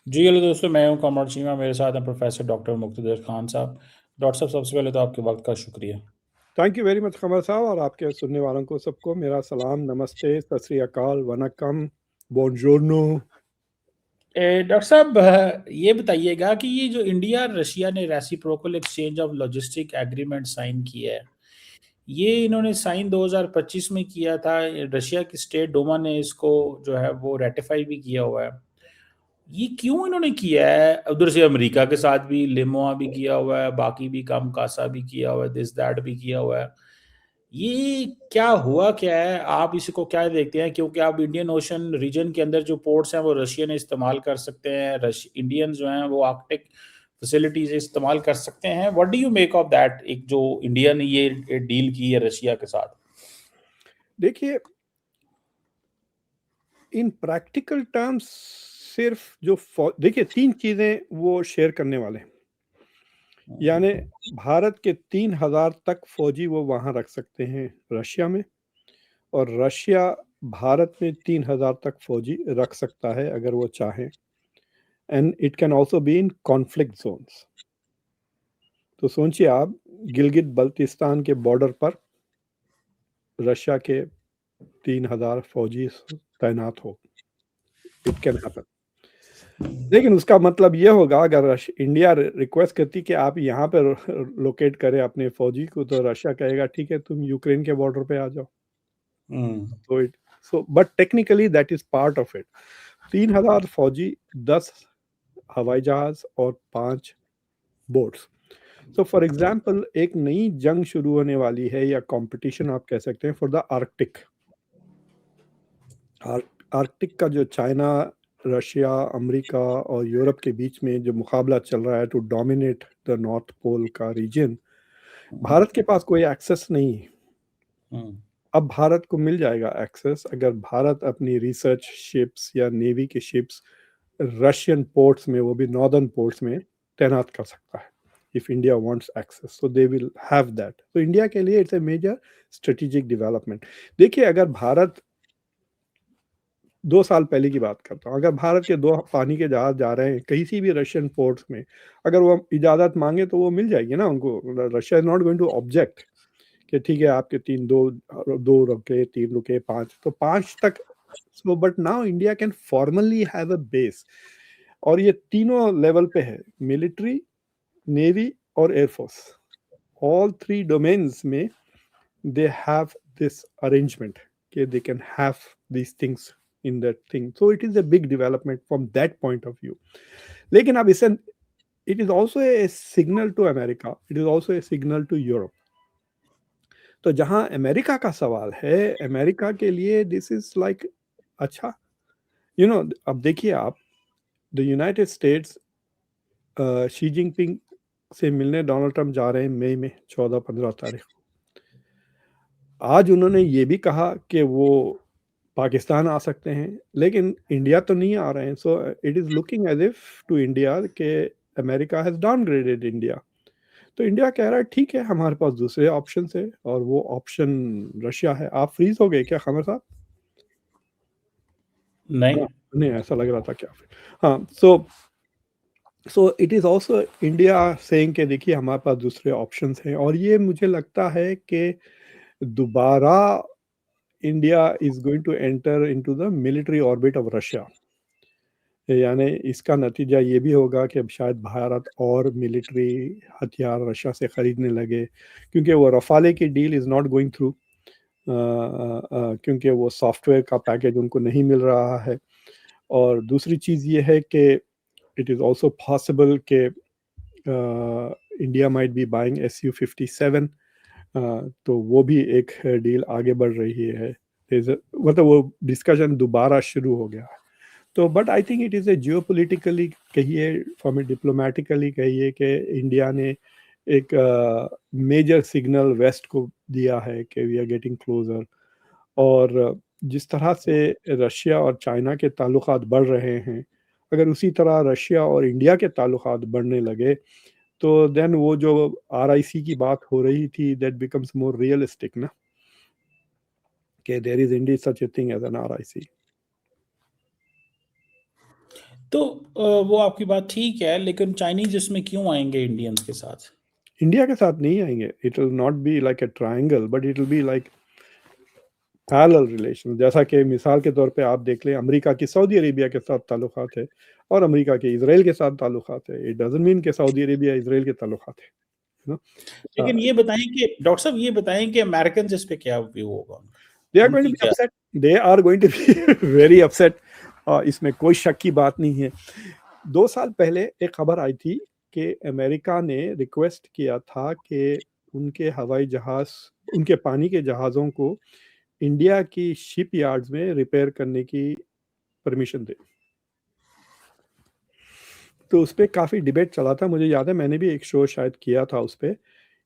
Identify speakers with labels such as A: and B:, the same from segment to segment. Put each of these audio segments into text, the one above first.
A: जी hello दोस्तों, मैं हूं कमर चीमा। मेरे साथ हैं प्रोफेसर डॉक्टर मुक्तदिर खान साहब। डॉक्टर साहब, सबसे पहले तो आपके वक्त का शुक्रिया।
B: थैंक यू वेरी मच कमर साहब, और आपके सुनने वालों को सबको मेरा सलाम, नमस्ते, सत श्री अकाल, वनकम, बोनजोर्नो।
A: डॉक्टर साहब, ये बताइएगा कि ये जो इंडिया और रशिया ने reciprocal exchange of logistic agreement sign किया है, ये इन्होंने साइन 2025 में किया था। रशिया की स्टेट डोमा ने इसको जो है वो रेटिफाई भी किया हुआ है। ये क्यों इन्होंने किया है? उधर से अमेरिका के साथ भी लिमोआ भी किया हुआ है, बाकी भी काम कासा भी किया हुआ है, दिस दैट भी किया हुआ है। ये क्या हुआ, क्या है? आप इसको क्या देखते हैं? क्योंकि आप इंडियन ओशन रीजन के अंदर जो पोर्ट्स हैं वो रशियन इस्तेमाल कर सकते हैं, इंडियन जो हैं वो आर्कटिक फैसिलिटीज इस्तेमाल कर सकते हैं। What do you make of that, एक जो इंडिया ने ये डील की है रशिया के साथ?
B: देखिए, इन प्रैक्टिकल टर्म्स सिर्फ जो देखिए, तीन चीजें वो शेयर करने वाले हैं। यानी भारत के 3,000 तक फौजी वो वहां रख सकते हैं रशिया में, और रशिया भारत में 3,000 तक फौजी रख सकता है अगर वो चाहे। And it can also be in conflict zones. तो सोचिए आप, गिलगित बल्तिस्तान के बॉर्डर पर रशिया के 3,000 फौजी तैनात हो। It can happen. लेकिन उसका मतलब ये होगा, अगर इंडिया रिक्वेस्ट करती कि आप यहाँ पर लोकेट करें अपने फौजी को, तो रशिया कहेगा ठीक है, तुम यूक्रेन के बॉर्डर पे आ जाओ।
A: हम्म।
B: तो it so but technically that is part of it. 3,000 फौजी, 10 हवाई जहाज और 5 बोट्स। सो फॉर एग्जाम्पल, एक नई जंग शुरू होने वाली है, या कंपटीशन आप कह सकते हैं, फॉर द आर्कटिक। आर्कटिक का जो चाइना, रशिया, अमेरिका और यूरोप के बीच में जो मुकाबला चल रहा है to dominate the north pole का रीजन, भारत के पास कोई एक्सेस नहीं है।
A: हम्म।
B: अब भारत को मिल जाएगा एक्सेस, अगर भारत अपनी रिसर्च शिप्स या नेवी के शिप्स रशियन पोर्ट्स में, वो भी नॉर्दर्न पोर्ट्स में तैनात कर सकता है। If India wants access, so they will have that. तो इंडिया के लिए it's a major strategic development. देखिए, अगर भारत 2 साल पहले की बात करता हूँ, अगर भारत के 2 पानी के जहाज जा रहे हैं कहीं सी भी रशियन पोर्ट्स में, अगर वो इजाज़त मांगे तो वो मिल जाएगी ना उनको। Russia is not going to object कि ठीक है, आपके दो दो रुके, 3 रुके, 5, तो 5 तक। So but now India can formally have a base, और ये तीनों लेवल पे है, मिलिट्री, नेवी और एयरफोर्स। ऑल 3 डोमेन्स में they have this arrangement, okay, they can have these things in that thing. So it is a big development from that point of view. लेकिन अब इसे, it is also a signal to America, it is also a signal to Europe. तो जहां America का सवाल है, America के लिए दिस इज लाइक, अच्छा, अब देखिए आप, the United states, Xi Jinping से मिलने डोनाल्ड ट्रंप जा रहे हैं मई में 14-15 तारीख। आज उन्होंने ये भी कहा कि वो पाकिस्तान आ सकते हैं, लेकिन इंडिया तो नहीं आ रहे हैं। So it is looking as if to India के अमेरिका हैज़ डाउनग्रेडेड इंडिया। तो इंडिया कह रहा है ठीक है, हमारे पास दूसरे ऑप्शन है, और वो ऑप्शन रशिया है। आप फ्रीज हो गए क्या खमर साहब?
A: नहीं।
B: हाँ, नहीं, ऐसा लग रहा था क्या? हाँ, सो it is also India saying कि देखिए, हमारे पास दूसरे ऑप्शंस हैं, और ये मुझे लगता है कि दोबारा India is going to enter into the military orbit of Russia. यानी इसका नतीजा ये भी होगा कि अब शायद भारत और मिलिट्री हथियार रशिया से खरीदने लगे, क्योंकि वो रफाले की deal is not going through, क्योंकि वो सॉफ्टवेयर का पैकेज उनको नहीं मिल रहा है। और दूसरी चीज़ ये है कि इट इज़ ऑल्सो पॉसिबल कि India might be buying SU-57। तो वो भी एक डील आगे बढ़ रही है। मतलब वो डिस्कशन दोबारा शुरू हो गया है। तो but I think it is a geopolitically कहिए, फ्रॉम ए डिप्लोमेटिकली कहिए, कि इंडिया ने एक मेजर सिग्नल वेस्ट को दिया है कि वी आर गेटिंग क्लोजर। और जिस तरह से रशिया और चाइना के ताल्लुकात बढ़ रहे हैं, अगर उसी तरह रशिया और इंडिया के ताल्लुकात बढ़ने लगे, तो देन वो जो RIC की बात हो रही थी, दैट बिकम्स मोर रियलिस्टिक ना, कि there is indeed such a thing as an RIC।
A: तो वो आपकी बात ठीक है, लेकिन चाइनीज इसमें क्यों आएंगे इंडियंस के साथ?
B: इंडिया के साथ नहीं आएंगे. It will not be like a triangle, but it will be like parallel relation. जैसा कि मिसाल के तौर पे आप देख लें, अमेरिका की सऊदी अरेबिया के साथ ताल्लुकात है और अमेरिका के इसराइल के साथ ताल्लुकात है. इट डजंट मीन कि सऊदी अरेबिया इसराइल के ताल्लुकात है, यू
A: लेकिन
B: नो.
A: ये बताएं कि डॉक्टर साहब, ये बताएं कि अमेरिकन इस पे क्या व्यू होगा उनका?
B: दे आर गोइंग टू
A: उनकी
B: बी
A: क्या?
B: Upset. They are going to be very upset. इसमें कोई शक की बात नहीं है. 2 साल पहले एक खबर आई थी कि अमेरिका ने रिक्वेस्ट किया था कि उनके हवाई जहाज, उनके पानी के जहाज़ों को इंडिया की शिप यार्ड्स में रिपेयर करने की परमिशन दे. तो उस पे काफ़ी डिबेट चला था. मुझे याद है मैंने भी एक शो शायद किया था उस पे,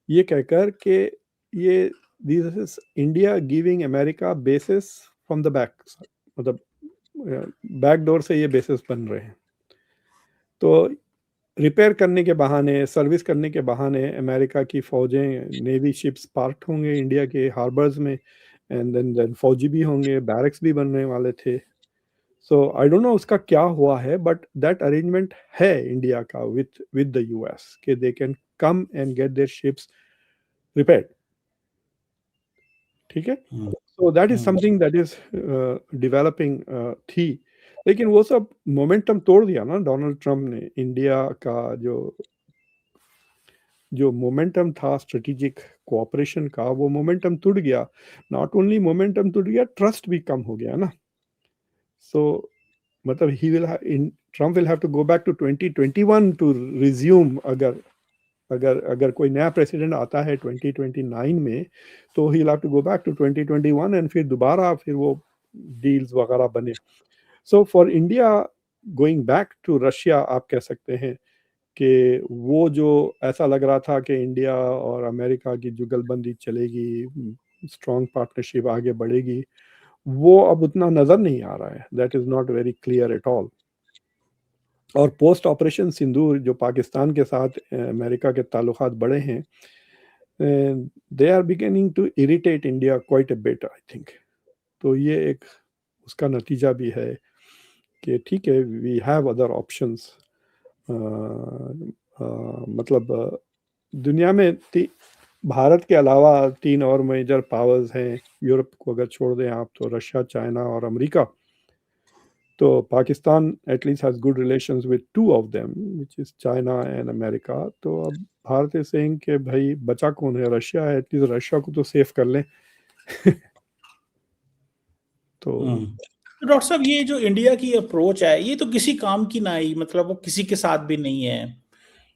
B: ये कहकर कि ये this is India giving America basis from the back, मतलब बैक डोर से ये बेसिस बन रहे हैं. तो रिपेयर करने के बहाने, सर्विस करने के बहाने अमेरिका की फौजें, नेवी शिप्स पार्क होंगे इंडिया के हार्बर्स में, एंड देन फौजी भी होंगे, बैरक्स भी बनने वाले थे. सो आई डोंट नो उसका क्या हुआ है, बट दैट अरेंजमेंट है इंडिया का विद द यूएस कि they can come and get their ships repaired. ठीक है. So that is something that is developing थी. लेकिन वो सब मोमेंटम तोड़ दिया ना डोनाल्ड ट्रम्प ने. इंडिया का जो जो मोमेंटम था स्ट्रेटेजिक कोऑपरेशन का, वो मोमेंटम टूट गया. नॉट ओनली मोमेंटम टूट गया, ट्रस्ट भी कम हो गया ना. सो मतलब he will in Trump will have to go back to 2021 to resume. अगर अगर अगर कोई नया प्रेसिडेंट आता है 2029 में, तो he will have to go back to 2021 and फिर दोबारा फिर वो डील्स वगैरह बने. So for India going back to Russia, आप कह सकते हैं कि वो जो ऐसा लग रहा था कि इंडिया और अमेरिका की जुगलबंदी चलेगी, स्ट्रॉन्ग पार्टनरशिप आगे बढ़ेगी, वो अब उतना नज़र नहीं आ रहा है. That is not very clear at all. और पोस्ट ऑपरेशन सिंदूर जो पाकिस्तान के साथ अमेरिका के ताल्लुकात बढ़े हैं, they are beginning to irritate India quite a bit, I think. तो ये एक उसका नतीजा भी है कि ठीक है, वी हैव अदर ऑप्शंस. मतलब दुनिया में भारत के अलावा 3 और मेजर पावर्स हैं. यूरोप को अगर छोड़ दें आप, तो रशिया, चाइना और अमेरिका. तो Pakistan at least has good relations with 2 of them, which is China and America. तो अब भारत इज सेइंग कि भाई बचा कौन है? रशिया है. एटलीस्ट रशिया को तो सेफ कर लें. तो
A: तो डॉक्टर साहब, ये जो इंडिया की अप्रोच है, ये तो किसी काम की ना आई, मतलब वो किसी के साथ भी नहीं है.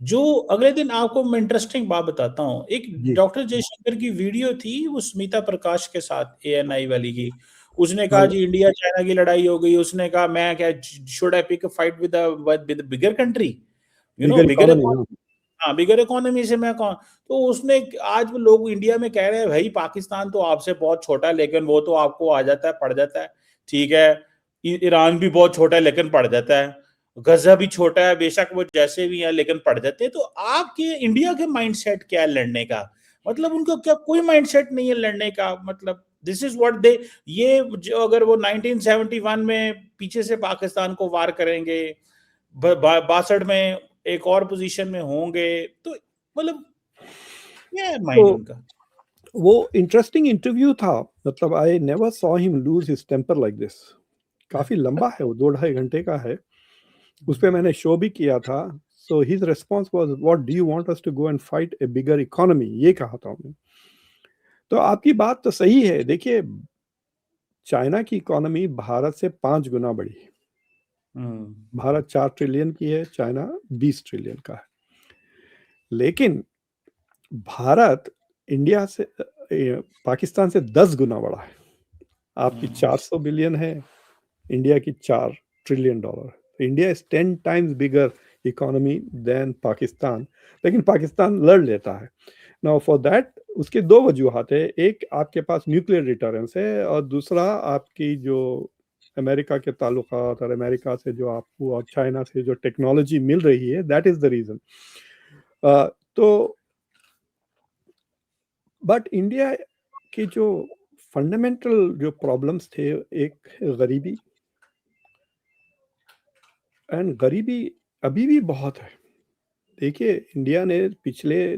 A: जो अगले दिन आपको मैं इंटरेस्टिंग बात बताता हूँ, एक
B: जी.
A: डॉक्टर जयशंकर की वीडियो थी, वो स्मिता प्रकाश के साथ, एएनआई वाली की. उसने कहा
B: हाँ,
A: जी इंडिया चाइना की लड़ाई हो गई. उसने कहा मैं क्या, should I pick a fight with bigger country, you know,
B: bigger
A: bigger.
B: Economy. हाँ.
A: हाँ, बिगर इकोनॉमी से मैं कौन. तो उसने, आज वो लोग इंडिया में कह रहे हैं भाई पाकिस्तान तो आपसे बहुत छोटा है, लेकिन वो तो आपको आ जाता है, पड़ जाता है. ठीक है. ईरान भी बहुत छोटा है लेकिन पड़ जाता है. गजा भी छोटा है, बेशक वो जैसे भी है लेकिन पड़ जाते हैं. तो आपके इंडिया के माइंडसेट क्या है लड़ने का? मतलब उनको क्या कोई माइंडसेट नहीं है लड़ने का? मतलब दिस इज व्हाट दे, ये जो अगर वो 1971 में पीछे से पाकिस्तान को वार करेंगे, 62 में एक और पोजीशन में होंगे, तो मतलब क्या है माइंड
B: तो
A: उनका?
B: वो इंटरेस्टिंग इंटरव्यू था. मतलब I never saw him lose his temper like this. काफी लंबा है वो, 2-2.5 घंटे का है. उस पे मैंने शो भी किया था. So his response was, what do you want us to go and fight a bigger economy, ये कहा था उन्होंने. तो आपकी बात तो सही है. देखिए, चाइना की इकोनॉमी भारत से 5 गुना बड़ी है.
A: हम्म.
B: भारत 4 ट्रिलियन की है, चाइना 20 ट्रिलियन का है. लेकिन भारत इंडिया से पाकिस्तान से 10 गुना बड़ा है. आपकी 400 बिलियन है, इंडिया की $4 trillion. India is 10 times bigger economy than Pakistan. लेकिन पाकिस्तान लड़ लेता है. नाउ फॉर दैट उसके दो वजूहत है. एक, आपके पास न्यूक्लियर डिटरेंस है, और दूसरा आपकी जो अमेरिका के ताल्लुकात और अमेरिका से जो आपको और चाइना से जो टेक्नोलॉजी मिल रही है, दैट इज द रीजन. तो बट इंडिया के जो फंडामेंटल जो प्रॉब्लम्स थे, एक गरीबी, एंड गरीबी अभी भी बहुत है। देखिए, इंडिया ने पिछले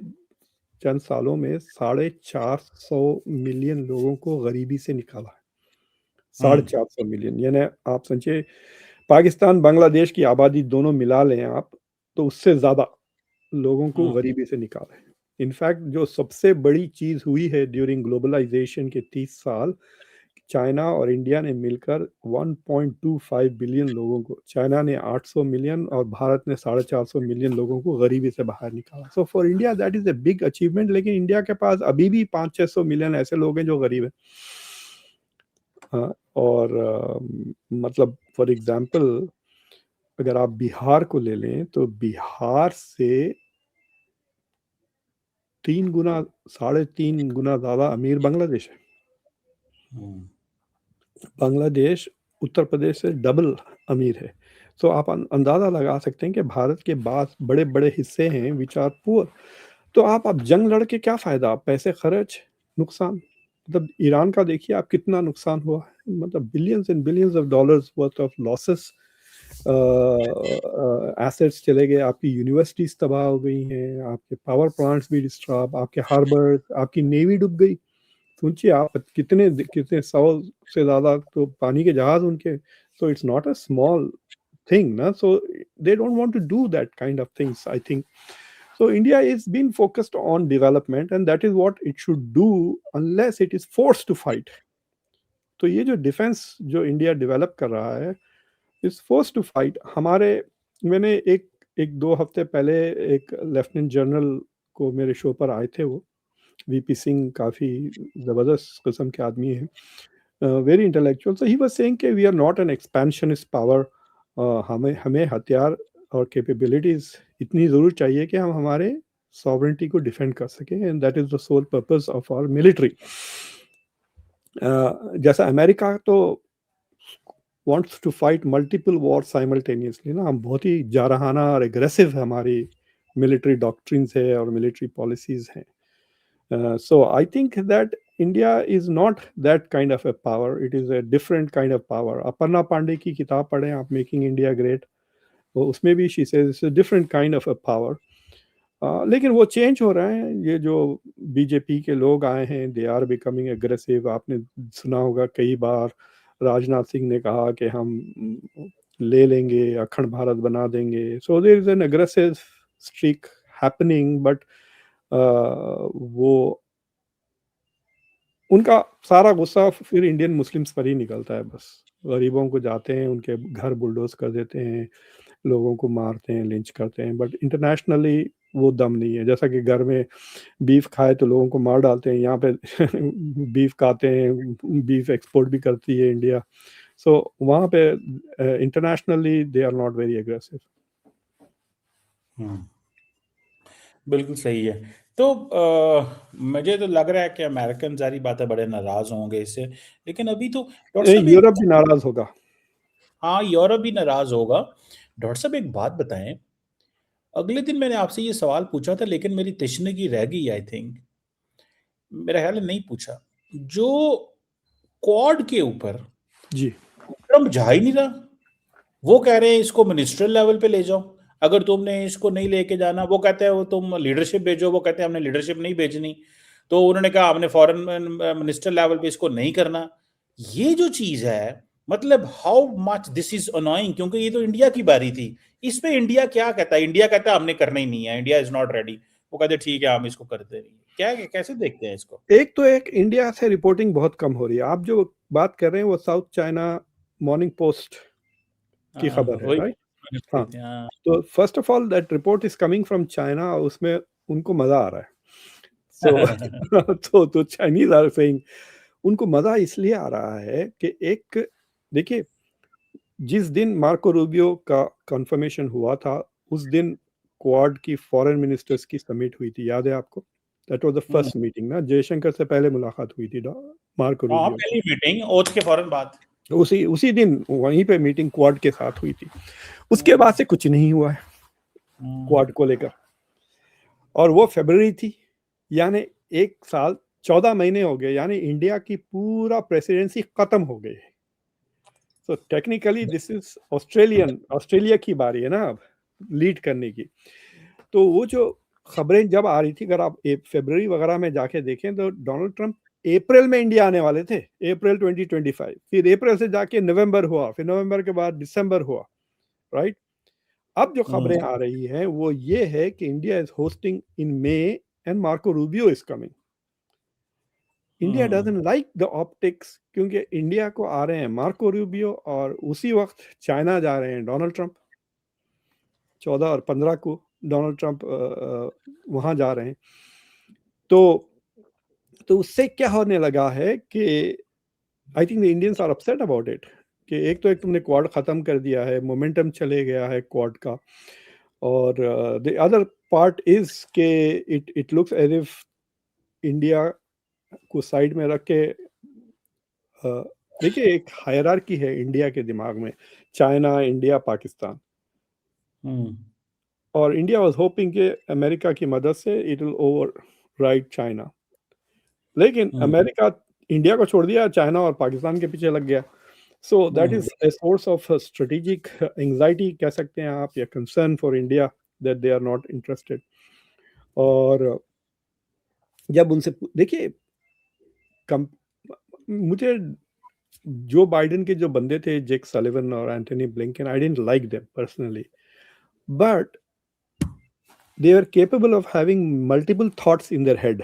B: चंद सालों में 450 मिलियन लोगों को गरीबी से निकाला है। 450 मिलियन, यानी आप समझिए पाकिस्तान बांग्लादेश की आबादी दोनों मिला लें आप, तो उससे ज्यादा लोगों को गरीबी से निकाला है। इनफैक्ट जो सबसे बड़ी चीज हुई है ड्यूरिंग ग्लोबलाइजेशन के 30 साल, चाइना और इंडिया ने मिलकर 1.25 बिलियन लोगों को, चाइना ने 800 मिलियन और भारत ने 450 मिलियन लोगों को गरीबी से बाहर निकाला। सो for India that is a big achievement. लेकिन इंडिया के पास अभी भी 500-600 मिलियन ऐसे लोग हैं जो गरीब हैं। हाँ, और मतलब फॉर एग्जांपल अगर आप बिहार को ले लें तो बिहार से 3 गुना 3.5 गुना ज्यादा अमीर बांग्लादेश है। बांग्लादेश उत्तर प्रदेश से डबल अमीर है। तो आप अंदाजा लगा सकते हैं कि भारत के बाद बड़े बड़े हिस्से हैं विच आर पुअर। तो आप जंग लड़ के क्या फायदा, आप पैसे खर्च, नुकसान। मतलब ईरान का देखिए आप कितना नुकसान हुआ है, मतलब billions and billions of dollars worth of losses, assets चले गए, आपकी यूनिवर्सिटीज तबाह हो गई हैं, आपके पावर प्लांट्स भी डिस्टर्ब, आपके हार्बर, आपकी नेवी डूब गई। सोचिए आप कितने कितने 100 से ज्यादा तो पानी के जहाज उनके। So it's not a small thing na, so they don't want to do that kind of things, I think. So India is being focused on development and that is what it should do unless it is forced to fight. तो ये जो defence जो India develop कर रहा है is force to fight. हमारे मैंने एक एक 2 हफ्ते पहले एक लेफ्टिनेंट जनरल को मेरे शो पर आए थे, वो वीपी सिंह, काफ़ी ज़बरदस्त किस्म के आदमी हैं, very intellectual. So he was saying कि we are not an expansionist power. हमें हमें हथियार और कैपेबिलिटीज़ इतनी ज़रूर चाहिए कि हम हमारे सॉवरेंटी को डिफेंड कर सकें, and that is the sole purpose of our military. जैसा अमेरिका तो wants to fight multiple wars simultaneously ना, हम बहुत ही जारहाना और एग्रेसिव हमारी मिलिट्री डॉक्ट्रिन्स है और मिलिट्री पॉलिसीज हैं। So I think that India is not that kind of a power. It is a different kind of power. Aparna Pande की किताब पढ़ें आप, मेकिंग इंडिया ग्रेट, वो उसमें भी she says it's a different kind of a power. लेकिन वो change हो रहे हैं। ये जो बीजेपी के लोग आए हैं दे आर बिकमिंग एग्रेसिव। आपने सुना होगा कई बार राजनाथ सिंह ने कहा कि हम ले लेंगे, अखंड भारत बना देंगे। So there is an aggressive streak happening, but वो उनका सारा गुस्सा फिर इंडियन मुस्लिम्स पर ही निकलता है। बस गरीबों को जाते हैं, उनके घर बुलडोज कर देते हैं, लोगों को मारते हैं, लिंच करते हैं, बट इंटरनेशनली वो दम नहीं है। जैसा कि घर में बीफ खाए तो लोगों को मार डालते हैं, यहाँ पे बीफ खाते हैं, बीफ एक्सपोर्ट भी करती है इंडिया। सो वहाँ पे internationally they are not very aggressive.
A: बिल्कुल सही है। तो मुझे तो लग रहा है कि अमेरिकन जारी बात है बड़े नाराज होंगे इससे, लेकिन अभी तो डॉक्टर साहब
B: यूरोप भी नाराज होगा।
A: हाँ, यूरोप भी नाराज होगा। डॉक्टर साहब एक बात बताएं, अगले दिन मैंने आपसे ये सवाल पूछा था लेकिन मेरी तशनगी रह गई, आई थिंक मेरा ख्याल है नहीं पूछा। जो क्वाड के ऊपर
B: जी
A: ट्रम्प जा ही नहीं रहा, वो कह रहे हैं इसको मिनिस्ट्रियल लेवल पे ले जाओ, अगर तुमने इसको नहीं लेके जाना, वो कहते हैं वो तुम लीडरशिप भेजो, वो कहते हैं हमने लीडरशिप नहीं भेजनी। तो उन्होंने कहा हमने फॉरेन मिनिस्टर लेवल पे इसको नहीं करना। ये जो चीज है, मतलब how much this is annoying, क्योंकि ये तो इंडिया की बारी थी। इस पे इंडिया क्या कहता है? इंडिया कहता है हमने करना ही नहीं है, इंडिया इज नॉट रेडी। वो कहते हैं ठीक है हम इसको करते रहिए। क्या कैसे देखते हैं इसको?
B: एक इंडिया से रिपोर्टिंग बहुत कम हो रही है। आप जो बात कर रहे हैं वो साउथ चाइना मॉर्निंग पोस्ट की खबर है,
A: वही
B: राइट? हाँ,
A: हाँ।
B: तो first of all that report is coming from China, और उसमें उनको मजा आ रहा है। सो तो चाइनीज आर सेइंग उनको मजा इसलिए आ रहा है कि एक देखिए, जिस दिन मार्को रूबियो का कंफर्मेशन हुआ था उस दिन क्वाड की फॉरेन मिनिस्टर्स की समिट हुई थी, याद है आपको? That was the first meeting ना, जयशंकर से पहले मुलाकात हुई थी मार्को
A: हाँ,
B: रूबियो।
A: पहली मीटिंग ओथ के फौरन बाद।
B: उसी उसी दिन वहीं पे मीटिंग क्वाड के साथ हुई थी। उसके बाद से कुछ नहीं हुआ है क्वाड को लेकर, और वो फरवरी थी, यानी 1 साल 14 महीने हो गए, यानी इंडिया की पूरा प्रेसिडेंसी खत्म हो गई है। So technically this is Australia की बारी है ना अब लीड करने की। तो वो जो खबरें जब आ रही थी, अगर आप फरवरी वगैरह में जाके देखें तो डोनाल्ड ट्रंप अप्रैल में इंडिया आने वाले थे, अप्रैल 2025, फिर अप्रैल से जाके नवंबर हुआ, फिर नवंबर के बाद दिसंबर हुआ, राइट। अब जो खबरें आ रही हैं वो ये है कि India is hosting in May and Marco Rubio is coming. India doesn't like the optics, क्योंकि इंडिया को आ रहे हैं मार्को रूबियो और उसी वक्त चाइना जा रहे हैं डोनाल्ड ट्रंप। 14 और 15 को डोनाल्ड ट्रंप वहां जा रहे हैं। तो उससे क्या होने लगा है कि I think the Indians are upset about it कि एक तुमने क्वाड खत्म कर दिया है, मोमेंटम चले गया है क्वाड का, और द अदर पार्ट इज के it looks as if India को साइड में रख के देखिए एक हायरार्की है इंडिया के दिमाग में, चाइना, इंडिया, पाकिस्तान, और इंडिया वाज होपिंग कि अमेरिका की मदद से इट विल ओवरराइड चाइना, लेकिन अमेरिका इंडिया को छोड़ दिया, चाइना और पाकिस्तान के पीछे लग गया। So that is a source of strategic anxiety कह सकते हैं आप, या concern for India that they are not interested. और जब उनसे देखिए मुझे जो बाइडेन के जो बंदे थे, जेक सलिवन और Antony Blinken, I didn't like them personally, but they are capable of having multiple thoughts in their head,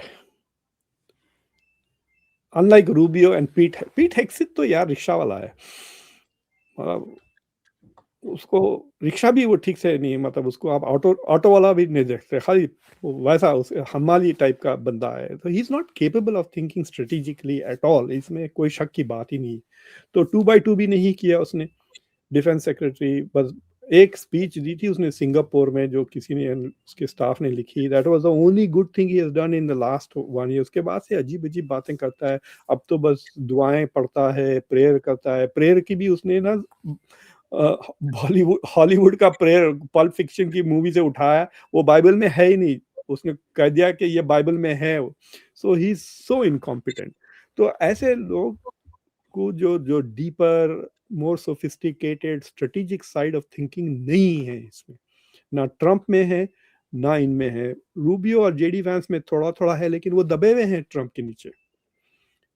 B: unlike Rubio and Pete Hegseth तो यार रिक्शा वाला है, मतलब उसको रिक्शा भी वो ठीक से नहीं, मतलब उसको आप ऑटो वाला भी नहीं देखते, खाली वैसा हमाली टाइप का बंदा है। तो he is not capable of thinking strategically at all, इसमें कोई शक की बात ही नहीं। तो 2x2 भी नहीं किया उसने। डिफेंस सेक्रेटरी बस एक स्पीच दी थी उसने सिंगापुर में, जो किसी ने उसके स्टाफ ने लिखी, that was the only good thing he has done in the last 1 year. उसके बाद से अजीब अजीब बातें करता है, अब तो बस दुआएं पढ़ता है, प्रेयर करता है। प्रेयर की भी उसने ना हॉलीवुड का प्रेयर पल्प फिक्शन की मूवी से उठाया, वो बाइबल में है ही नहीं, उसने कह दिया कि ये बाइबल में है। सो ही इज सो इनकॉम्पिटेंट। तो ऐसे लोग को जो deeper, more sophisticated strategic side of thinking नहीं है इसमें, ना ट्रंप में है ना इनमें है। रूबियो और जेडी वैंस में थोड़ा थोड़ा है, लेकिन वो दबे हुए हैं ट्रंप के नीचे।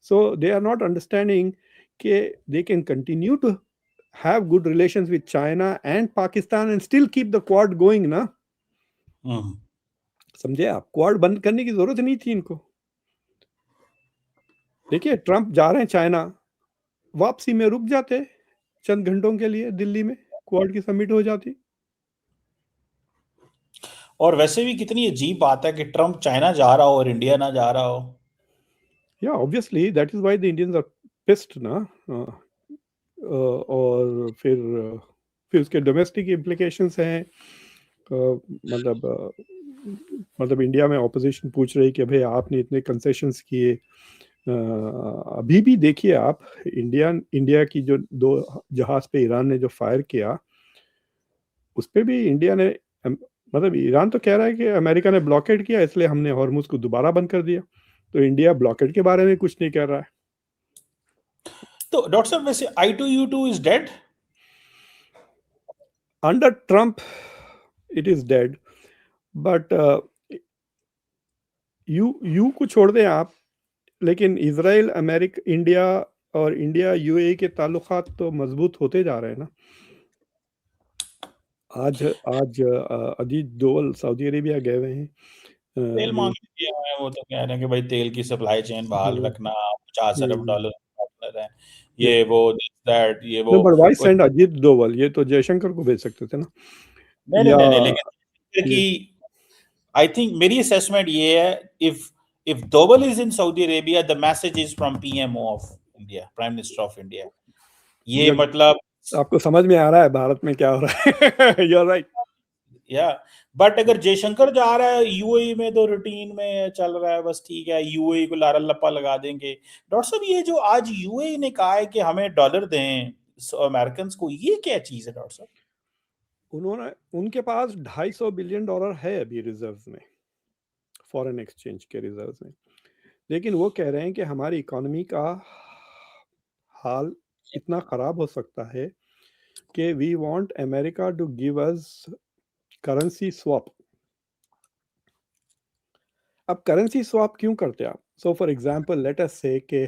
B: So they are not understanding कि they can continue to have good relations with China and Pakistan and still keep the quad going ना। समझे आप, क्वाड बंद करने की जरूरत नहीं थी इनको। देखिए ट्रंप जा रहे हैं चाइना, वापसी में रुक जाते चंद घंटों के लिए दिल्ली में, क्वाड की समिट हो जाती।
A: और वैसे भी कितनी अजीब बात है कि ट्रंप चाइना जा रहा हो और इंडिया ना जा रहा हो।
B: या obviously that is why the Indians are pissed ना। और फिर उसके डोमेस्टिक इम्प्लीकेशंस हैं। मतलब इंडिया में ऑपोजिशन पूछ रही कि भाई आपने इतने कंसेशंस किए। अभी भी देखिए आप, इंडिया की जो 2 जहाज पे ईरान ने जो फायर किया, उस पर भी इंडिया ने, मतलब ईरान तो कह रहा है कि अमेरिका ने ब्लॉकेड किया इसलिए हमने हॉर्मुज को दोबारा बंद कर दिया। तो इंडिया ब्लॉकेड के बारे में कुछ नहीं कह रहा है।
A: तो डॉक्टर साहब वैसे I2U2 is dead?
B: Under Trump it is dead, but you को छोड़ दें आप, लेकिन इजराइल, अमेरिका, इंडिया और इंडिया यूएई के ताल्लुकात तो मजबूत होते जा रहे हैं ना। आज अजीत डोवल सऊदी अरेबिया गए हुए हैं।
A: तेल मांगने दिए हुए हैं, वो तो कह रहे हैं कि भाई तेल की सप्लाई चेन बहाल रखना, 50 अरब डॉलर पार्टनर है, ये वो दैट ये वो।
B: No but why send Ajit Doval, ये तो जयशंकर को भेज सकते थे ना।
A: नहीं
B: या
A: नहीं नहीं, लेकिन कि आई थिंक मेरी असेसमेंट ये है, if Doval is in Saudi Arabia, the message is from PMO of India, prime minister of India. ये मतलब
B: आपको समझ में आ रहा है भारत में क्या हो रहा है। You are right.
A: या बट अगर जयशंकर जा रहा है यूएई में, तो रूटीन में चल रहा है, बस ठीक है, यूएई को लारा लप्पा लगा देंगे। डॉक्टर साहब ये जो आज यूएई ने कहा है कि हमें डॉलर दें अमेरिकन को, ये क्या चीज है डॉक्टर साहब?
B: उनके पास $250 बिलियन है अभी रिजर्व में, फॉरेन एक्सचेंज के रिजर्व में, लेकिन वो कह रहे हैं कि हमारी इकोनॉमी का हाल इतना खराब हो सकता है कि we want America to give us currency swap. अब करेंसी स्वैप क्यों करते हैं आप? So for example let us say कि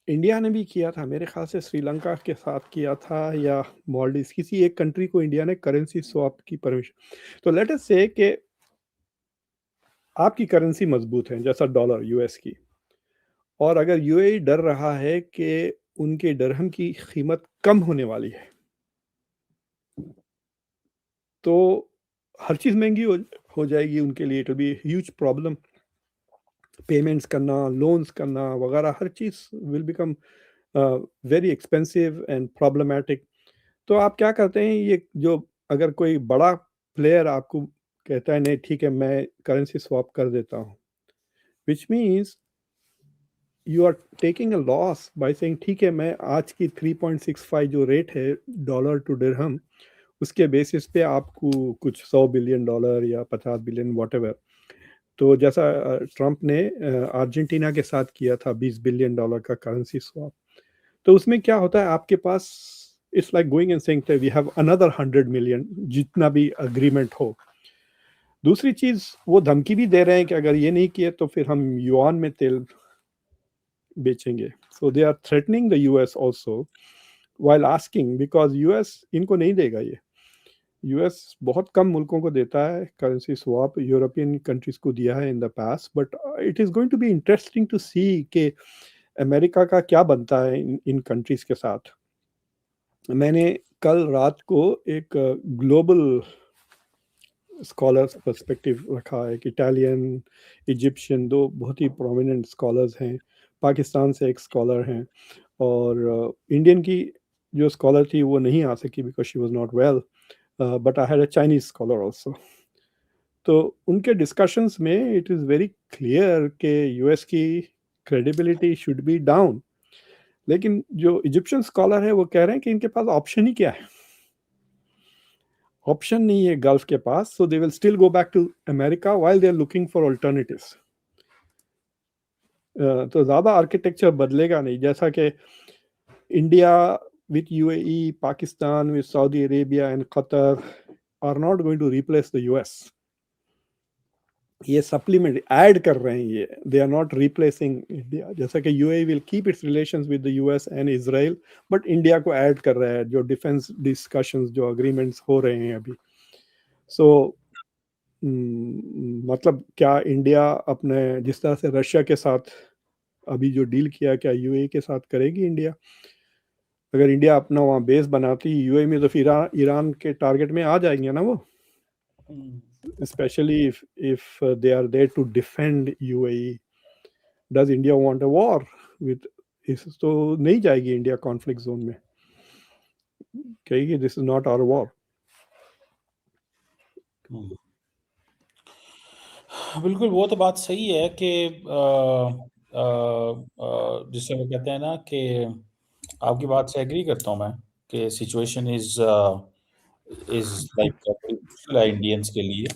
B: इंडिया ने भी किया था, मेरे ख्याल से श्रीलंका के साथ किया था या मालदीव्स, किसी एक कंट्री को इंडिया ने करेंसी स्वैप की परमिशन। तो लेट अस से कि आपकी करेंसी मजबूत है जैसा डॉलर यूएस की, और अगर यूएई डर रहा है कि उनके दरहम की कीमत कम होने वाली है, तो हर चीज़ महंगी हो जाएगी उनके लिए। It will be huge problem, payments करना, लोन्स करना वगैरह, हर चीज़ will become very expensive and problematic. तो आप क्या करते हैं, ये जो अगर कोई बड़ा प्लेयर आपको कहता है नहीं ठीक है मैं करेंसी स्वैप कर देता हूँ, which means you are taking a loss by saying ठीक है मैं आज की 3.65 जो रेट है डॉलर टू दिरहम, उसके बेसिस पे आपको कुछ 100 बिलियन डॉलर या 50 बिलियन व्हाटएवर। तो जैसा ट्रंप ने अर्जेंटीना के साथ किया था 20 बिलियन डॉलर का करेंसी स्वैप, तो उसमें क्या होता है आपके पास, it's like going and saying we have another 100 million, जितना भी अग्रीमेंट हो। दूसरी चीज वो धमकी भी दे रहे हैं कि अगर ये नहीं किए तो फिर हम युआन में तेल बेचेंगे। So they are threatening the US also while asking, because US इनको नहीं देगा ये। यूएस बहुत कम मुल्कों को देता है करेंसी स्वैप, यूरोपियन कंट्रीज को दिया है in the past, but it is going to be interesting to see कि अमेरिका का क्या बनता है इन कंट्रीज के साथ। मैंने कल रात को एक ग्लोबल स्कॉलर्स पर्सपेक्टिव रखा है कि इटालियन, इजिप्शियन, दो बहुत ही प्रोमिनेंट स्कॉलर्स हैं, पाकिस्तान से एक स्कॉलर हैं, और इंडियन की जो स्कॉलर थी वो नहीं आ सकी because she was not well, but I had a Chinese scholar also. तो उनके डिस्कशंस में इट इज़ वेरी क्लियर कि यूएस की क्रेडिबिलिटी शुड बी डाउन, लेकिन जो इजिप्शियन स्कॉलर है वो कह रहे हैं कि इनके पास ऑप्शन ही क्या है, ऑप्शन नहीं है गल्फ के पास, so they will still go back to America while they are looking for alternatives. तो ज़्यादा आर्किटेक्चर बदलेगा नहीं, जैसा कि India with UAE, Pakistan, with Saudi Arabia and Qatar are not going to replace the US. ये supplement add कर रहे हैं, ये they are not replacing India. जैसा कि UAE will keep its relations with the US and Israel, but India को add कर रहा है जो डिफेंस डिस्कशंस, जो अग्रीमेंट्स हो रहे हैं अभी। सो मतलब क्या इंडिया अपने जिस तरह से रशिया के साथ अभी जो डील किया, क्या यूएई के साथ करेगी इंडिया? अगर इंडिया अपना वहाँ बेस बनाती यूएई में, तो फिर ईरान के टारगेट में आ जाएंगे ना वो, especially if they are there to defend UAE. Does India want a war with इस? तो नहीं जाएगी इंडिया कॉन्फ्लिक्ट जोन में, कहेगी this is not our war.
A: बिल्कुल, वो तो बात सही है कि जिसे वो कहते हैं ना कि आपकी बात से एग्री करता हूँ मैं कि सिचुएशन इज लाइक मुश्किल है इंडियंस के लिए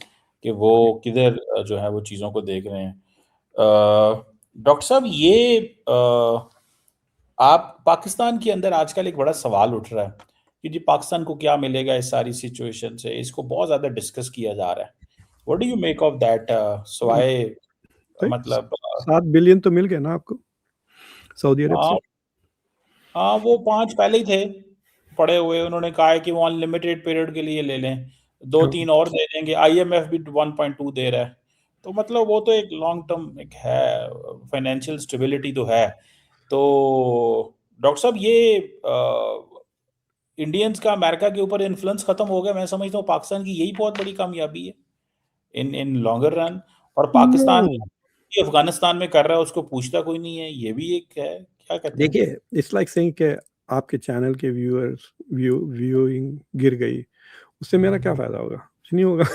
A: कि वो किधर जो है वो चीज़ों को देख रहे हैं। डॉक्टर साहब, ये आप पाकिस्तान के अंदर आजकल एक बड़ा सवाल उठ रहा है कि जी पाकिस्तान को क्या मिलेगा इस सारी सिचुएशन से, इसको बहुत ज़्यादा डिस्कस किया जा रहा है। What do you make of that? सवाए मतलब
B: 7 बिलियन तो मिल गए ना आपको सऊदी अरब से?
A: हाँ, वो 5 पहले ही थे पड़े हुए, उन्होंने कहा है कि वो अनलिमिटेड पीरियड के लिए ले लें, 2-3 और दे देंगे, आईएमएफ भी 1.2 दे रहा है। तो मतलब वो तो एक लॉन्ग टर्म एक है, फाइनेंशियल स्टेबिलिटी तो है। तो डॉक्टर साहब, ये इंडियंस का अमेरिका के ऊपर इन्फ्लुएंस खत्म हो गया। मैं समझता हूँ पाकिस्तान की यही बहुत बड़ी कामयाबी है इन इन लॉन्गर रन। और पाकिस्तान
B: नो,
A: अफगानिस्तान में कर रहा है, उसको पूछता कोई नहीं है, ये भी एक है। क्या कहते हैं?
B: देखिए इट्स लाइक सेइंग कि आपके चैनल के व्यूअर्स व्यूइंग गिर गई, उससे मेरा क्या फायदा होगा? कुछ नहीं होगा।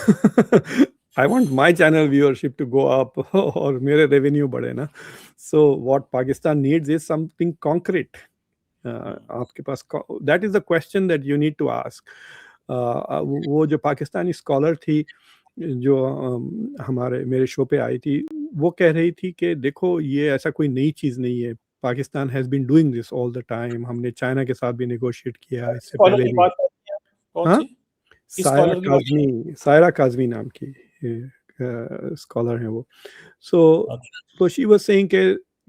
B: I want my channel viewership to go up और मेरे रेवेन्यू बढ़े ना। So what Pakistan needs is something concrete. आपके पास that is the question that you need to ask. वो जो पाकिस्तानी स्कॉलर थी जो हमारे मेरे शो पे आई थी, वो कह रही थी कि देखो ये ऐसा कोई नई चीज़ नहीं है, Pakistan has been doing this all the time. हमने चाइना के साथ भी नेगोशिएट किया इससे
A: स्कॉलर
B: पहले
A: की
B: भी।
A: बात कर रही हैं आप? कौन
B: हाँ,
A: सी? किस स्कॉलर की बात कर रही हैं?
B: सायरा काज़मी नाम की स्कॉलर हैं वो। सो
A: अच्छा।
B: शी वाज सेइंग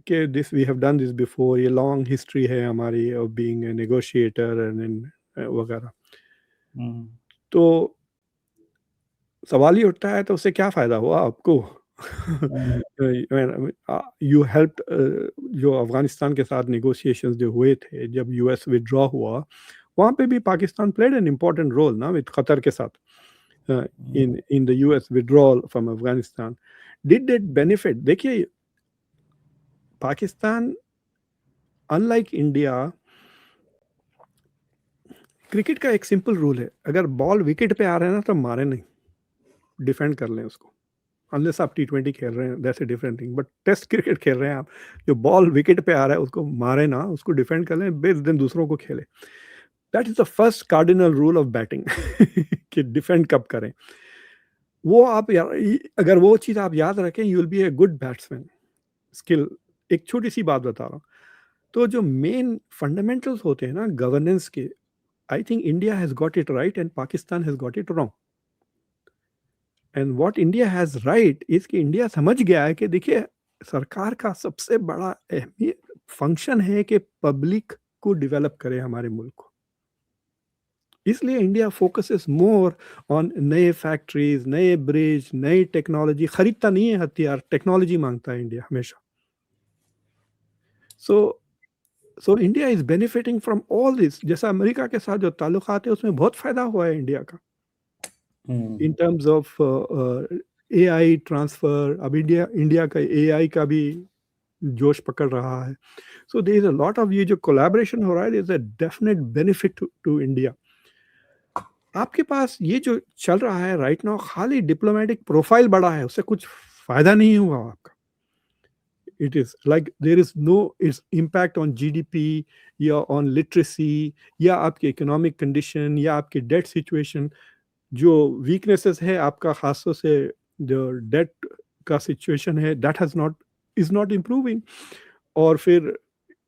B: कि this we have done this before, ये लॉन्ग हिस्ट्री है हमारी of being a negotiator and वगैरह।
A: हम्म।
B: तो सवाल ये उठता है, तो उससे क्या फ़ायदा हुआ आपको?
A: हम्म।
B: यू हेल्प्ड जो अफ़गानिस्तान के साथ नेगोशिएशंस जो हुए थे, जब यूएस विथड्रॉ हुआ, वहाँ पे भी Pakistan played an important role ना विद कतर के साथ in the US withdrawal from Afghanistan. Did that benefit? देखिए, पाकिस्तान अनलाइक इंडिया, क्रिकेट का एक सिंपल रूल है, अगर बॉल विकेट पे आ रहा है ना तो मारे नहीं, डिफेंड कर लें उसको। अनलेस आप T20 खेल रहे हैं, that's a different thing, but test cricket खेल रहे हैं आप, जो बॉल विकेट पे आ रहा है उसको मारे ना, उसको डिफेंड कर लें, बेस दिन दूसरों को खेले। That is the first cardinal rule of batting कि डिफेंड कब करें। वो आप अगर वो चीज़ आप याद रखें, you will be a good batsman. Skill, एक छोटी सी बात बता रहा हूँ, तो जो मेन फंडामेंटल्स होते हैं ना गवर्नेंस के, I think India has got it right and Pakistan has got it wrong. And what India has right is कि इंडिया समझ गया है कि देखिए, सरकार का सबसे बड़ा अहमियत फंक्शन है कि पब्लिक को डेवलप करे हमारे मुल्क को। इसलिए इंडिया फोकसेस मोर ऑन नए फैक्ट्रीज, नए ब्रिज, नई टेक्नोलॉजी। खरीदता नहीं है हथियार, टेक्नोलॉजी मांगता है इंडिया हमेशा। So India is benefiting from all this. जैसा अमेरिका के साथ जो ताल्लुकात है, उसमें बहुत फायदा हुआ है इंडिया का in terms of AI transfer. अब इंडिया का AI का भी जोश पकड़ रहा है। So there is a lot of, ये जो कोलैबोरेशन हो रहा है, is a definite benefit to India. आपके पास ये जो चल रहा है राइट नाउ, खाली डिप्लोमेटिक प्रोफाइल बढ़ा है, उससे कुछ फायदा नहीं हुआ आपका। It is like there is no its impact on GDP या on literacy या आपके economic condition या आपके debt situation। जो weaknesses है आपका, खासतौर से जो debt का situation है, that has not is not improving। और फिर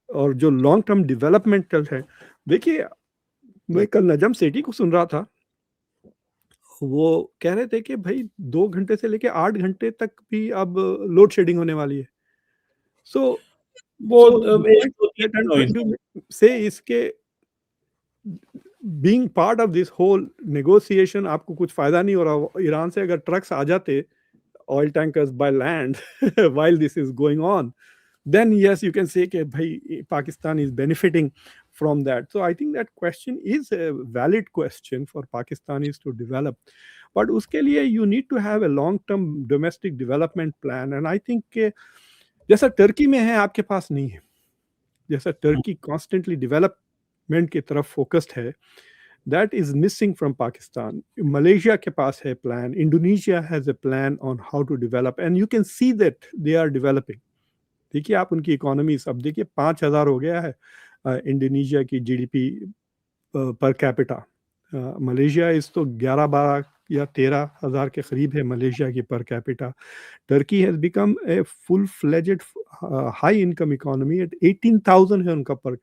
B: और जो long term developmental है, देखिए, मैं कल नजम सेठी को सुन रहा था, वो कह रहे थे कि भाई 2 घंटे से लेके 8 घंटे तक भी अब लोड शेडिंग होने वाली है। सो
A: वो
B: the
A: एक
B: point
A: दो तीन
B: that I'm
A: दिन हुई
B: trying
A: थी।
B: to say is कि being part of this whole negotiation आपको कुछ फायदा नहीं हो रहा। ईरान से अगर ट्रक्स आ जाते, oil tankers by land while this is going on, then yes, you can say कि भाई Pakistan is benefiting from that। So I think that question is a valid question for Pakistanis to develop, but उसके लिए you need to have a long term domestic development plan। and I think कि जैसा Turkey में है आपके पास नहीं है, जैसा टर्की कॉन्स्टेंटली डेवलपमेंट की तरफ फोकस्ड है, that is missing from Pakistan. Malaysia के पास है plan, Indonesia has a plan on how to develop, and you can see that they are developing. देखिए आप उनकी इकोनॉमी, अब देखिए 5,000 हो गया है इंडोनेशिया की GDP पर कैपिटा। मलेशिया इस तो 11-12 या 13,000 के करीब है मलेशिया की per capita. Turkey has become a full fledged high income economy eight 18,000 है उनका पर।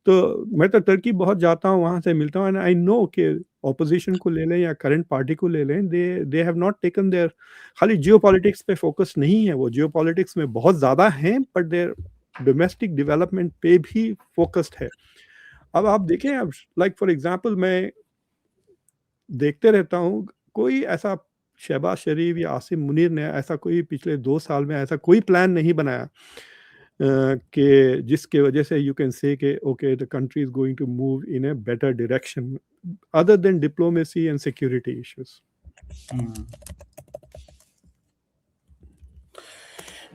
B: तो मैं तो टर्की बहुत जाता हूँ, वहाँ से मिलता हूँ, एंड आई नो कि ऑपोजिशन को ले लें या करंट पार्टी को ले लें, they have not taken there, खाली जियोपॉलिटिक्स पे फोकस नहीं है, वो जियोपॉलिटिक्स में बहुत ज़्यादा हैं, बट देयर डोमेस्टिक डेवलपमेंट पे भी फोकस्ड है। अब आप देखें, अब लाइक फॉर एग्जांपल मैं देखते रहता हूँ, कोई ऐसा शहबाज शरीफ या आसिम मुनीर ने ऐसा कोई पिछले 2 साल में ऐसा कोई प्लान नहीं बनाया कि जिसके वजह से यू कैन से कि okay the country is going to move in a better direction, other than diplomacy and security issues.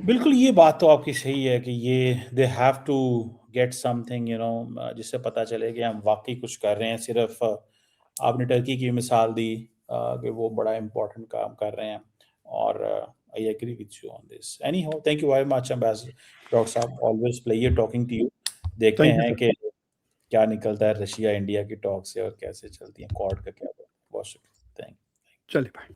A: बिल्कुल, ये बात तो आपकी सही है कि ये they have to get something, जिससे पता चले कि हम वाकई कुछ कर रहे हैं। सिर्फ आपने टर्की की मिसाल दी कि वो बड़ा इम्पोर्टेंट काम कर रहे हैं, और I agree with you on this. Anyhow, thank you very much ambassador doctor साहब, always pleasure talking to you. देखते
B: थैंक यू
A: हैं
B: सर।
A: कि क्या निकलता है रशिया इंडिया की टॉक से और कैसे चलती है, कॉर्ड का क्या। बहुत शुक्रिया, थैंक यू।
B: चलिए बाय।